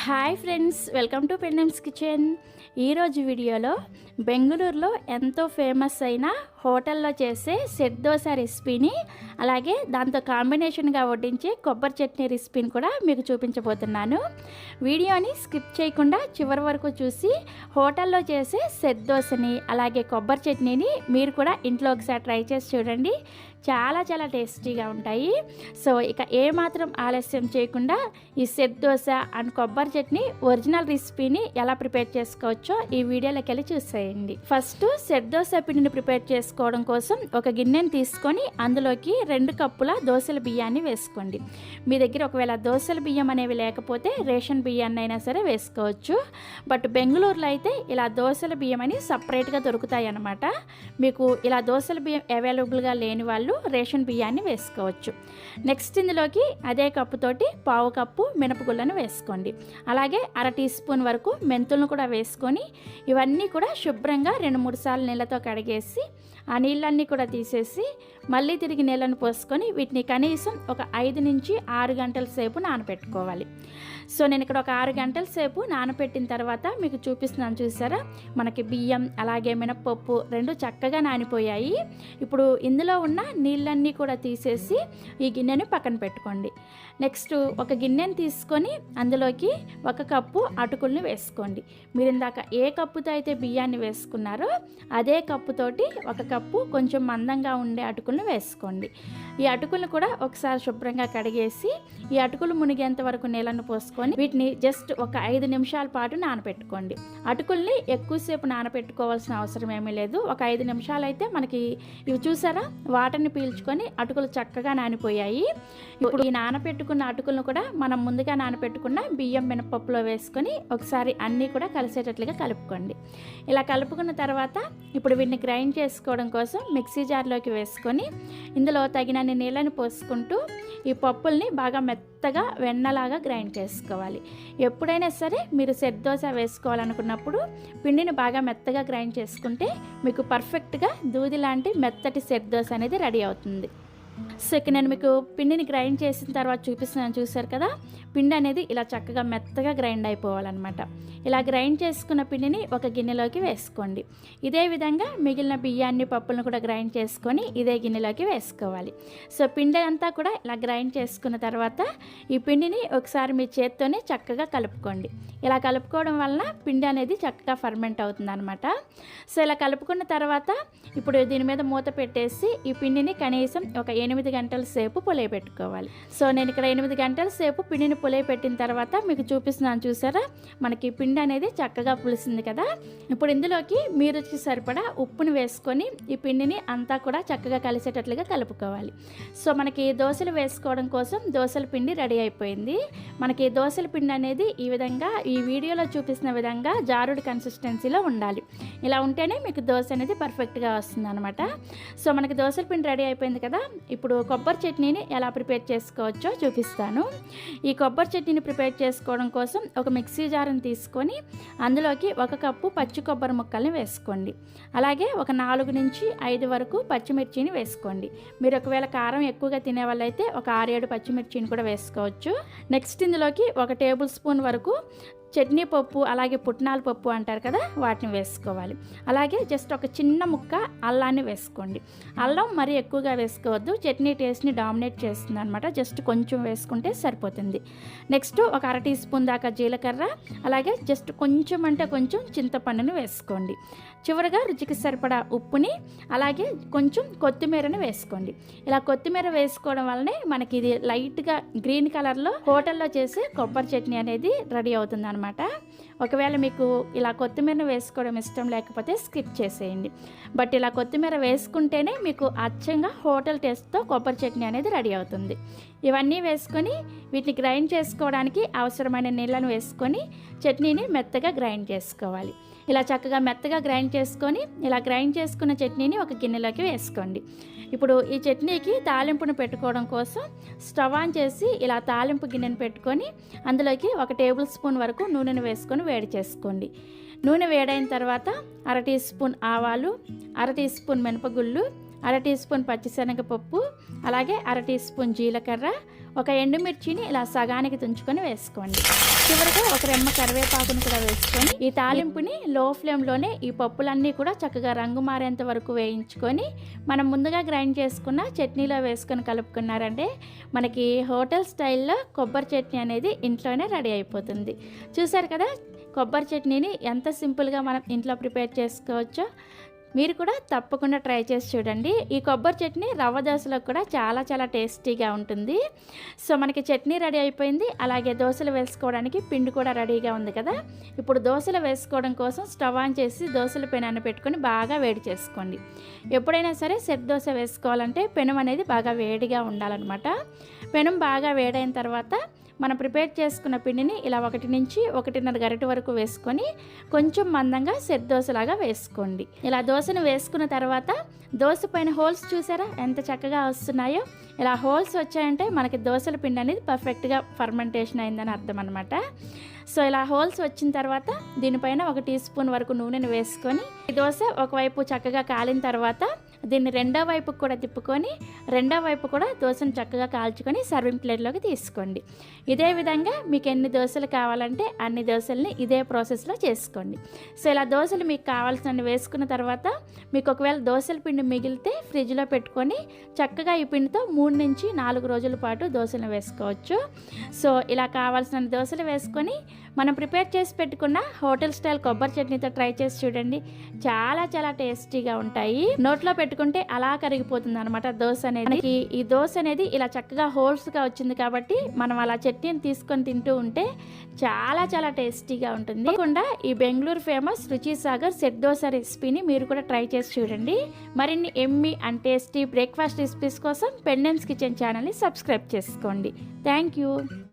Hi friends, welcome to పెండమ్స్ kitchen. ఈరోజు వీడియోలో బెంగళూరులో ఎంతో ఫేమస్ అయిన హోటల్లో చేసే సెట్ దోశ రెసిపీని, అలాగే దాంతో కాంబినేషన్గా వడ్డించే కొబ్బరి చట్నీ రెసిపీని కూడా మీకు చూపించబోతున్నాను. వీడియోని స్కిప్ చేయకుండా చివరి వరకు చూసి హోటల్లో చేసే సెట్ దోశని అలాగే కొబ్బరి చట్నీని మీరు కూడా ఇంట్లో ఒకసారి ట్రై చేసి చూడండి. చాలా చాలా టేస్టీగా ఉంటాయి. సో ఇక ఏమాత్రం ఆలస్యం చేయకుండా ఈ సెట్ దోశ అండ్ కొబ్బరి చట్నీ ఒరిజినల్ రెసిపీని ఎలా ప్రిపేర్ చేసుకోవచ్చో ఈ వీడియోలోకి వెళ్ళి చూసేయండి. ఫస్ట్ సెట్ దోశ పిండిని ప్రిపేర్ చేసుకోవడం కోసం ఒక గిన్నెని తీసుకొని అందులోకి 2 కప్పుల దోశల బియ్యాన్ని వేసుకోండి. మీ దగ్గర ఒకవేళ దోశల బియ్యం అనేవి లేకపోతే రేషన్ బియ్యాన్ని అయినా సరే వేసుకోవచ్చు. బట్ బెంగళూరులో అయితే ఇలా దోశల బియ్యం అని సపరేట్గా దొరుకుతాయి అన్నమాట. మీకు ఇలా దోశల బియ్యం అవైలబుల్గా లేని వాళ్ళు రేషన్ బియ్యాన్ని వేసుకోవచ్చు. నెక్స్ట్ ఇందులోకి అదే కప్పుతోటి 1/2 కప్పు మినపగుళ్ళను వేసుకోండి. అలాగే 1/2 టీ స్పూన్ వరకు మెంతులను కూడా వేసుకొని ఇవన్నీ కూడా శుభ్రంగా 2-3 సార్లు నీళ్ళతో కడిగేసి ఆ నీళ్ళన్నీ కూడా తీసేసి మళ్ళీ తిరిగి నీళ్ళను పోసుకొని వీటిని కనీసం ఒక 5 నుంచి 6 గంటల సేపు నానబెట్టుకోవాలి. సో నేను ఇక్కడ ఒక 6 గంటల సేపు నానబెట్టిన తర్వాత మీకు చూపిస్తున్నాను, చూసారా? మనకి బియ్యం అలాగే మినపప్పు 2 చక్కగా నానిపోయాయి. ఇప్పుడు ఇందులో ఉన్న నీళ్ళన్నీ కూడా తీసేసి ఈ గిన్నెని పక్కన పెట్టుకోండి. నెక్స్ట్ ఒక గిన్నెని తీసుకొని అందులోకి 1 కప్పు అటుకుల్ని వేసుకోండి. మీరు ఇందాక ఏ కప్పుతో అయితే బియ్యాన్ని వేసుకున్నారో అదే కప్పుతోటి 1 కప్పు కొంచెం మందంగా ఉండే అటుకుల్ని వేసుకోండి. ఈ అటుకులను కూడా ఒకసారి శుభ్రంగా కడిగేసి ఈ అటుకులు మునిగేంత వరకు నీళ్ళను పోసుకొని వీటిని జస్ట్ ఒక 5 నిమిషాల పాటు నానబెట్టుకోండి. అటుకుల్ని ఎక్కువసేపు నానబెట్టుకోవాల్సిన అవసరం ఏమీ లేదు. ఒక 5 నిమిషాలు అయితే మనకి ఇవి చూసారా వాటర్ని పీల్చుకొని అటుకులు చక్కగా నానిపోయాయి. ఇప్పుడు ఈ నానబెట్టుకున్న అటుకులను కూడా మనం ముందుగా నానబెట్టుకున్న బియ్యం మినపప్పులో వేసుకొని ఒకసారి అన్నీ కూడా కలిసేటట్లుగా కలుపుకోండి. ఇలా కలుపుకున్న తర్వాత ఇప్పుడు వీటిని గ్రైండ్ చేసుకోవడం కోసం మిక్సీ జార్లోకి వేసుకొని ఇందులో తగినన్ని నీళ్ళని పోసుకుంటూ ఈ పప్పుల్ని బాగా మెత్తగా వెన్నలాగా గ్రైండ్ చేసుకోవాలి. ఎప్పుడైనా సరే మీరు సెట్ దోశ వేసుకోవాలనుకున్నప్పుడు పిండిని బాగా మెత్తగా గ్రైండ్ చేసుకుంటే మీకు పర్ఫెక్ట్గా దూది లాంటి మెత్తటి సెట్ దోశ అనేది రెడీ అవుతుంది. సో ఇక నేను మీకు పిండిని గ్రైండ్ చేసిన తర్వాత చూపిస్తున్నాను, చూసారు కదా? పిండి అనేది ఇలా చక్కగా మెత్తగా గ్రైండ్ అయిపోవాలన్నమాట. ఇలా గ్రైండ్ చేసుకున్న పిండిని ఒక గిన్నెలోకి వేసుకోండి. ఇదే విధంగా మిగిలిన బియ్యాన్ని పప్పులను కూడా గ్రైండ్ చేసుకొని ఇదే గిన్నెలోకి వేసుకోవాలి. సో పిండి అంతా కూడా ఇలా గ్రైండ్ చేసుకున్న తర్వాత ఈ పిండిని ఒకసారి మీ చేత్తోనే చక్కగా కలుపుకోండి. ఇలా కలుపుకోవడం వలన పిండి అనేది చక్కగా ఫర్మెంట్ అవుతుంది అనమాట. సో ఇలా కలుపుకున్న తర్వాత ఇప్పుడు దీని మీద మూత పెట్టేసి ఈ పిండిని కనీసం ఒక 8 గంటల సేపు పులియబెట్టుకోవాలి. సో నేను ఇక్కడ 8 గంటల సేపు పిండిని పులియబెట్టిన తర్వాత మీకు చూపిస్తున్నాను, చూసారా? మనకి పిండి అనేది చక్కగా పులిసింది కదా. ఇప్పుడు ఇందులోకి మీ రుచికి సరిపడా ఉప్పుని వేసుకొని ఈ పిండిని అంతా కూడా చక్కగా కలిసేటట్లుగా కలుపుకోవాలి. సో మనకి దోశలు వేసుకోవడం కోసం దోశల పిండి రెడీ అయిపోయింది. మనకి దోశల పిండి అనేది ఈ విధంగా ఈ వీడియోలో చూపిస్తున్న విధంగా జారుడు కన్సిస్టెన్సీలో ఉండాలి. ఇలా ఉంటేనే మీకు దోశ అనేది పర్ఫెక్ట్గా వస్తుంది అనమాట. సో మనకి దోశల పిండి రెడీ అయిపోయింది కదా. ఇప్పుడు కొబ్బరి చట్నీని ఎలా ప్రిపేర్ చేసుకోవచ్చో చూపిస్తాను. ఈ కొబ్బరి చట్నీని ప్రిపేర్ చేసుకోవడం కోసం ఒక మిక్సీ జార్ని తీసుకొని అందులోకి 1 కప్పు పచ్చి కొబ్బరి ముక్కల్ని వేసుకోండి. అలాగే ఒక 4 నుంచి 5 వరకు పచ్చిమిర్చిని వేసుకోండి. మీరు ఒకవేళ కారం ఎక్కువగా తినే వాళ్ళైతే ఒక 6-7 పచ్చిమిర్చిని కూడా వేసుకోవచ్చు. నెక్స్ట్ ఇందులోకి 1 టేబుల్ స్పూన్ వరకు చట్నీ పప్పు అలాగే పుట్నాల పప్పు అంటారు కదా, వాటిని వేసుకోవాలి. అలాగే జస్ట్ ఒక చిన్న ముక్క అల్లాన్ని వేసుకోండి. అల్లం మరీ ఎక్కువగా వేసుకోవద్దు, చట్నీ టేస్ట్ని డామినేట్ చేస్తుంది అనమాట. జస్ట్ కొంచెం వేసుకుంటే సరిపోతుంది. నెక్స్ట్ ఒక 1/2 టీ స్పూన్ దాకా జీలకర్ర, అలాగే జస్ట్ కొంచెం అంటే కొంచెం చింతపండుని వేసుకోండి. చివరిగా రుచికి సరిపడా ఉప్పుని అలాగే కొంచెం కొత్తిమీరని వేసుకోండి. ఇలా కొత్తిమీర వేసుకోవడం వల్లనే మనకి ఇది లైట్గా గ్రీన్ కలర్లో హోటల్లో చేసే కొబ్బరి చట్నీ అనేది రెడీ అవుతుంది అనమాట. ఒకవేళ మీకు ఇలా కొత్తిమీర వేసుకోవడం ఇష్టం లేకపోతే స్కిప్ చేసేయండి. బట్ ఇలా కొత్తిమీర వేసుకుంటేనే మీకు అచ్చంగా హోటల్ టేస్ట్తో కొబ్బరి చట్నీ అనేది రెడీ అవుతుంది. ఇవన్నీ వేసుకొని వీటిని గ్రైండ్ చేసుకోవడానికి అవసరమైన నీళ్ళను వేసుకొని చట్నీని మెత్తగా గ్రైండ్ చేసుకోవాలి. ఇలా చక్కగా మెత్తగా గ్రైండ్ చేసుకొని ఇలా గ్రైండ్ చేసుకున్న చట్నీని ఒక గిన్నెలోకి వేసుకోండి. ఇప్పుడు ఈ చట్నీకి తాలింపును పెట్టుకోవడం కోసం స్టవ్ ఆన్ చేసి ఇలా తాలింపు గిన్నెను పెట్టుకొని అందులోకి 1 టేబుల్ స్పూన్ వరకు నూనెను వేసుకొని వేడి చేసుకోండి. నూనె వేడైన తర్వాత 1/2 టీ స్పూన్ ఆవాలు, 1/2 టీ స్పూన్ మినపగుళ్ళు, 1/2 టీ స్పూన్ పచ్చిశనగపప్పు, అలాగే 1/2 టీ స్పూన్ జీలకర్ర, ఒక ఎండుమిర్చిని ఇలా సగానికి తుంచుకొని వేసుకోండి. చివరిగా ఒక రెమ్మ కరివేపాకును కూడా వేసుకొని ఈ తాలింపుని లో ఫ్లేమ్లోనే ఈ పప్పులన్నీ కూడా చక్కగా రంగు మారేంత వరకు వేయించుకొని మనం ముందుగా గ్రైండ్ చేసుకున్న చట్నీలో వేసుకొని కలుపుకున్నారంటే మనకి హోటల్ స్టైల్లో కొబ్బరి చట్నీ అనేది ఇంట్లోనే రెడీ అయిపోతుంది. చూసారు కదా కొబ్బరి చట్నీని ఎంత సింపుల్గా మనం ఇంట్లో ప్రిపేర్ చేసుకోవచ్చో. మీరు కూడా తప్పకుండా ట్రై చేసి చూడండి. ఈ కొబ్బరి చట్నీ రవ్వ దోశలకు కూడా చాలా చాలా టేస్టీగా ఉంటుంది. సో మనకి చట్నీ రెడీ అయిపోయింది, అలాగే దోశలు వేసుకోవడానికి పిండి కూడా రెడీగా ఉంది కదా. ఇప్పుడు దోశలు వేసుకోవడం కోసం స్టవ్ ఆన్ చేసి దోశల పెనాన్ని పెట్టుకొని బాగా వేడి చేసుకోండి. ఎప్పుడైనా సరే సెట్ దోశ వేసుకోవాలంటే పెనం అనేది బాగా వేడిగా ఉండాలన్నమాట. పెనం బాగా వేడైన తర్వాత మనం ప్రిపేర్ చేసుకున్న పిండిని ఇలా 1 నుంచి 1.5 గరిటె వరకు వేసుకొని కొంచెం మందంగా సెట్ దోశలాగా వేసుకోండి. ఇలా దోశను వేసుకున్న తర్వాత దోశ పైన హోల్స్ చూసారా ఎంత చక్కగా వస్తున్నాయో. ఇలా హోల్స్ వచ్చాయంటే మనకి దోశల పిండి అనేది పర్ఫెక్ట్గా ఫర్మెంటేషన్ అయిందని అర్థం అనమాట. సో ఇలా హోల్స్ వచ్చిన తర్వాత దీనిపైన 1 టీ స్పూన్ వరకు నూనెను వేసుకొని ఈ దోశ ఒకవైపు చక్కగా కాలిన తర్వాత దీన్ని రెండో వైపుకు కూడా తిప్పుకొని రెండో వైపు కూడా దోశను చక్కగా కాల్చుకొని సర్వింగ్ ప్లేట్లోకి తీసుకోండి. ఇదే విధంగా మీకు ఎన్ని దోశలు కావాలంటే అన్ని దోశల్ని ఇదే ప్రాసెస్లో చేసుకోండి. సో ఇలా దోశలు మీకు కావాల్సినవి వేసుకున్న తర్వాత మీకు ఒకవేళ దోశల పిండి మిగిలితే ఫ్రిడ్జ్లో పెట్టుకొని చక్కగా ఈ పిండితో 3 నుంచి 4 రోజుల పాటు దోశలు వేసుకోవచ్చు. సో ఇలా కావాల్సిన దోశలు వేసుకొని మనం ప్రిపేర్ చేసి పెట్టుకున్న హోటల్ స్టైల్ కొబ్బరి చట్నీతో ట్రై చేసి చూడండి. చాలా చాలా టేస్టీగా ఉంటాయి. నోట్లో పెట్టుకుంటే అలా కరిగిపోతుంది అనమాట దోశ అనేది. మనకి ఈ దోశ అనేది ఇలా చక్కగా హోల్స్గా వచ్చింది కాబట్టి మనం అలా చట్నీని తీసుకొని తింటూ ఉంటే చాలా చాలా టేస్టీగా ఉంటుంది. తప్పకుండా ఈ బెంగళూరు ఫేమస్ రుచి సాగర్ సెట్ దోశ రెసిపీని మీరు కూడా ట్రై చేసి చూడండి. మరిన్ని Emmy and tasty breakfast recipes కోసం పెండెమ్స్ కిచెన్ ఛానల్ని సబ్స్క్రైబ్ చేసుకోండి. Thank you.